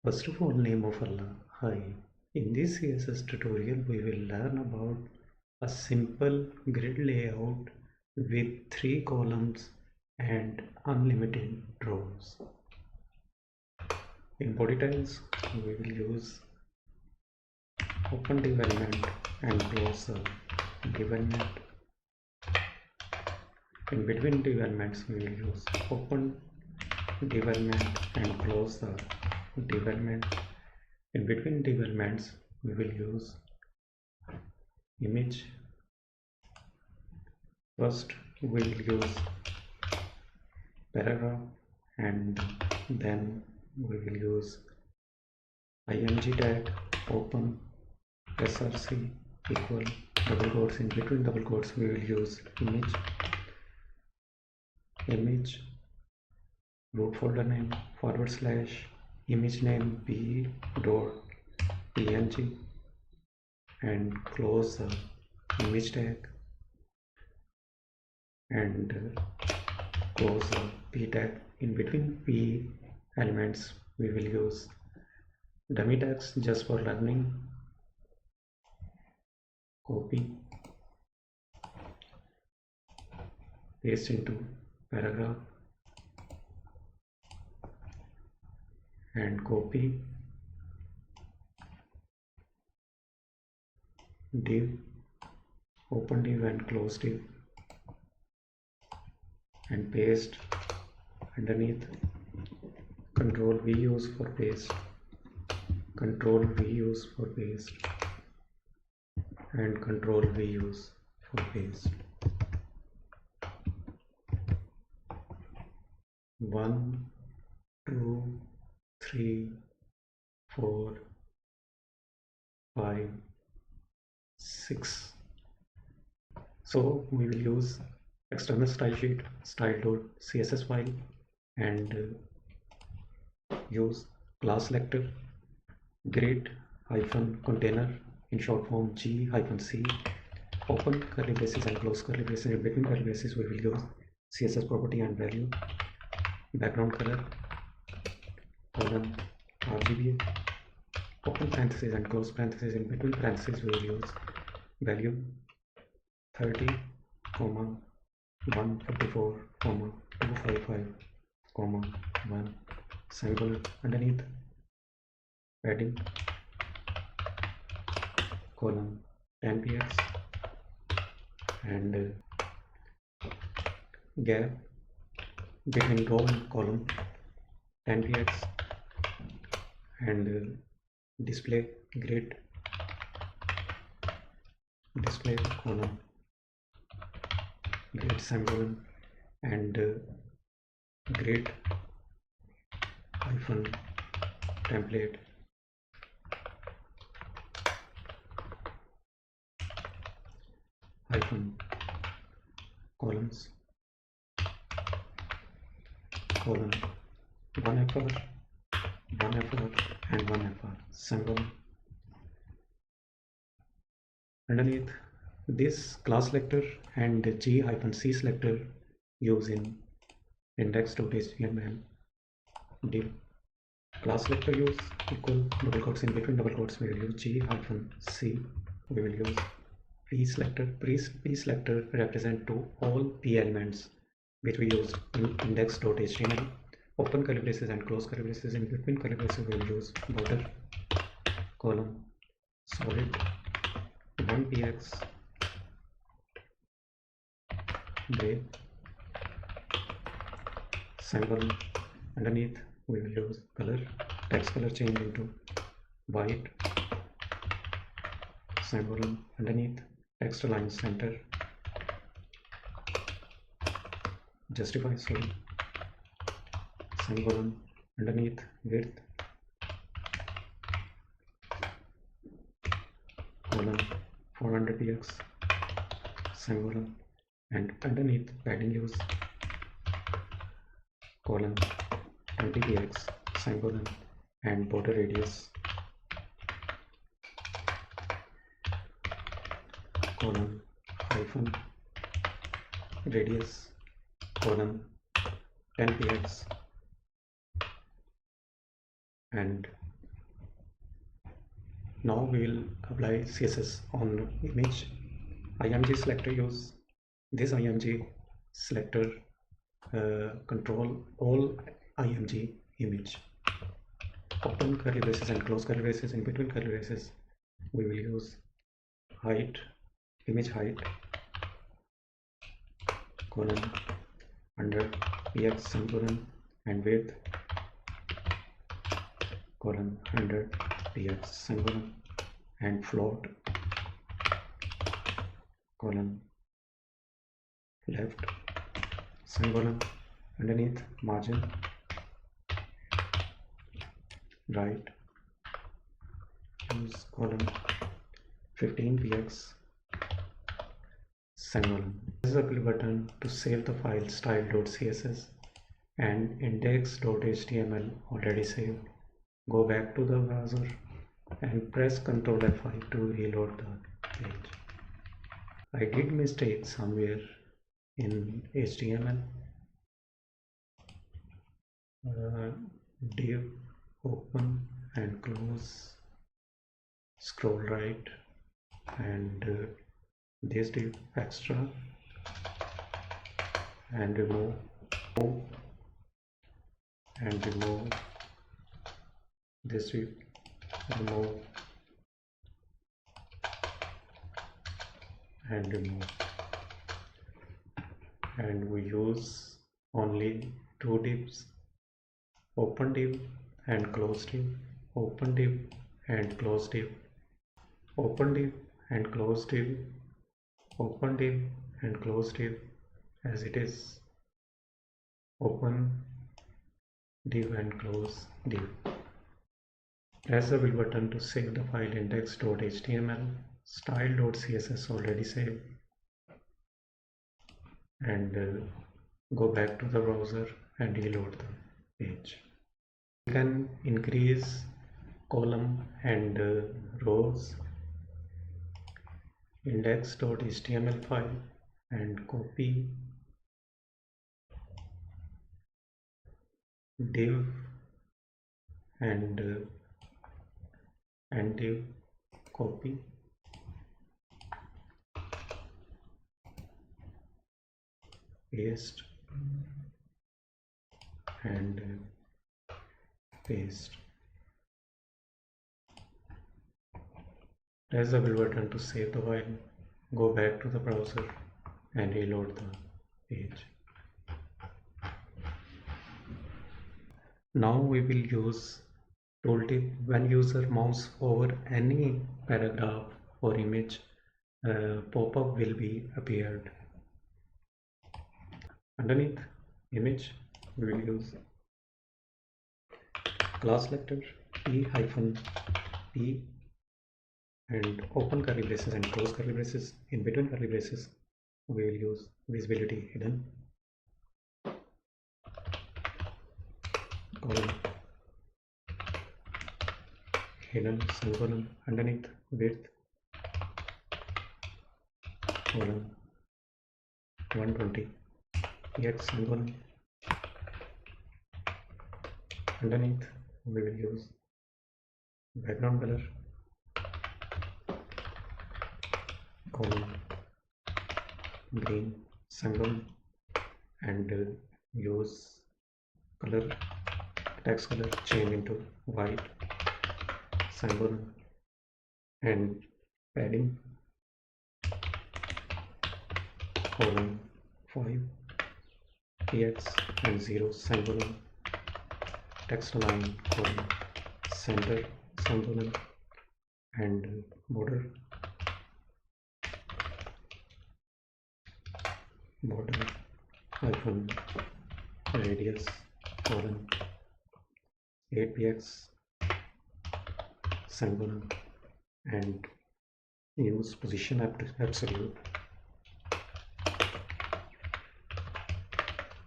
First of all, name of Allah. Hi. In this CSS tutorial, we will learn about a simple grid layout with 3 columns and unlimited rows. In body types, we will use open div element and close a div element. In between div elements, we will use open div element and close the div element. In between div elements, we will use image. First, we will use paragraph and then we will use ing tag open src equal double quotes. In between double quotes, we will use image root folder name / image name p.png and close the image tag and close the p tag. In between p elements, we will use dummy tags just for learning. Copy, paste into paragraph and copy div, open div and close div and paste underneath. Control V use for paste, Control V use for paste and Control V use for paste. 1, 2, 3, 4, 5, 6. So we will use external style sheet style.css file and use class selector grid -container in short form g-c, open curly braces and close curly braces. In between curly braces, we will use css property and value, background color RGBA, open parentheses and close parentheses. In between parentheses, we will use value 30, 144, 255, 1 semicolon. Underneath, padding column 10px and gap between row and column 10px and display grid display column grid semicolon and grid -template columns column 1fr and 1fr semicolon. Underneath, this class selector and g-c selector use in index.html div. Class selector use equal double quotes. In between double quotes, we will use g-c. We will use p selector. P selector represent to all p elements which we used in index.html. Open curly braces and close curly braces. In between curly braces, we will use border column solid 1px gray semicolon. Underneath, we will use color, text color change into white semicolon. Underneath, text align center, justify semicolon. Underneath, width column 400px semicolon and underneath padding use column 20px semicolon and border radius column -radius column 10px and Now we will apply CSS on image. img selector, use this img selector, control all img image, open curly braces and close curly braces. In between curly braces we will use height, image height, colon, under px semicolon, and width, colon, under px semicolon, and float, colon, left semicolon, underneath margin, right, use colon 15px semicolon. This is a button to save the file style.css and index.html already saved. Go back to the browser and press Ctrl F5 to reload the page. I did mistake somewhere in HTML. Div open and close, scroll right, and this div extra, and remove this div, remove and remove, and we use only two divs, open div and close div, open div and close div, open div and close div, open div and close div, as it is open div and close div. Press the build button to save the file index.html, style.css already saved, and go back to the browser and reload the page. You can increase column and rows, index.html file, and copy div and div, copy, paste, and paste. Press the build button to save the file. Go back to the browser and reload the page. Now we will use tooltip. When user mouse over any paragraph or image, pop-up will be appeared. Underneath image we will use class selector p and open curly braces and close curly braces. In between curly braces we will use visibility hidden, colon, hidden semicolon, underneath width, colon, 120 px semicolon, underneath we will use background color, colon, green semicolon, and use color, text color change into white semicolon, and padding, colon, 5 px and 0 semicolon, text align, colon, center semicolon, and border hyphen radius, colon, 8px semicolon, and use position absolute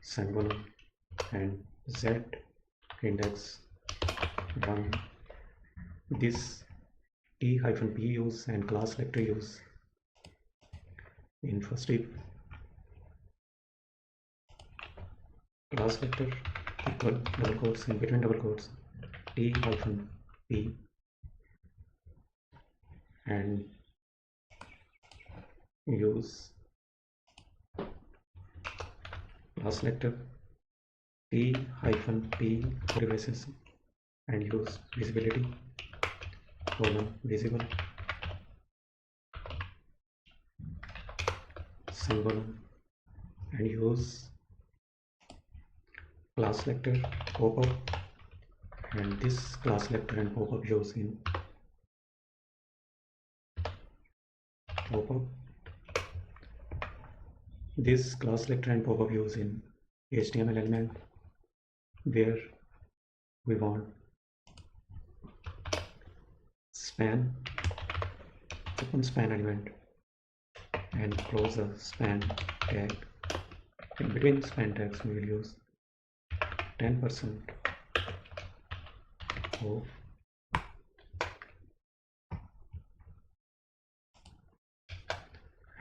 semicolon, and z index 1. This t-p use and class selector use in first div. Class selector equal double quotes, in between double quotes t-p and use class selector P-P braces and use visibility visible semicolon and use class selector pop-up, and this class selector and pop-up use in pop-up. This class selector and pop-up use in HTML element where we want span, open span element and close the span tag. In between span tags we will use 10% of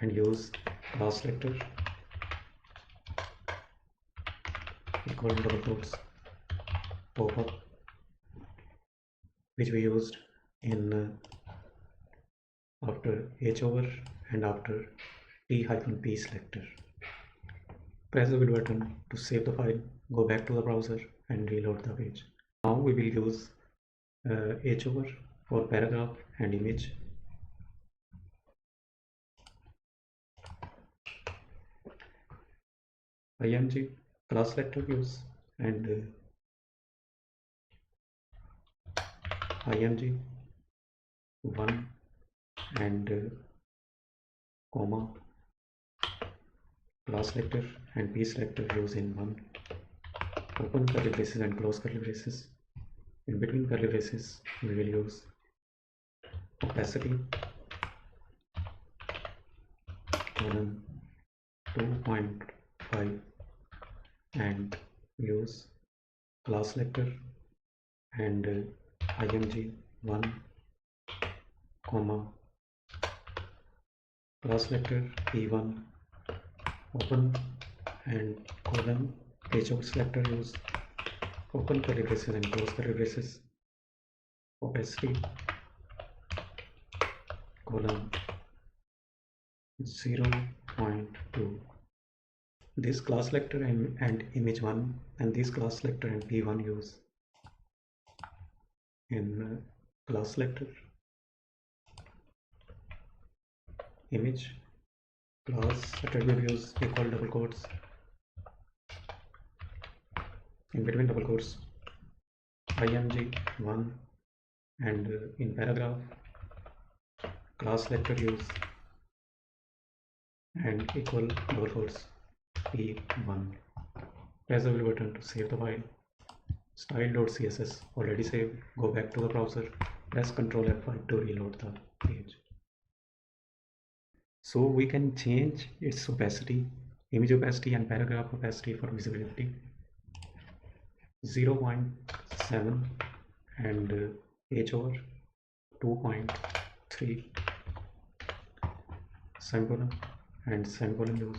and use class selector equal double quotes pop-up, which we used in after H over and after T-P selector. Press the wheel button to save the file, go back to the browser and reload the page. Now we will use H over for paragraph and image. IMG class selector use and IMG 1 and comma class selector and P selector use in 1, open curly braces and close curly braces. In between curly braces we will use opacity colon 2.5 and use class selector and IMG 1 comma class selector P1 open and colon H over selector use open curly braces and close curly braces, opacity colon 0.2. This class selector and image 1 and this class selector and P1 use in class selector image class attribute use equal double quotes, in between double quotes IMG 1 and in paragraph class selector use and equal double quotes P1. Press the wheel button to save the file. Style.css already saved. Go back to the browser, press Ctrl F5 to reload the page. So we can change its opacity, image opacity and paragraph opacity for visibility 0.7 and H over 2.3 semicolon and semicolon use.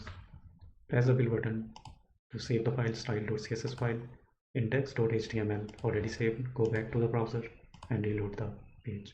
Press the wheel button to save the file. Style.css file index.html already saved. Go back to the browser and reload the page.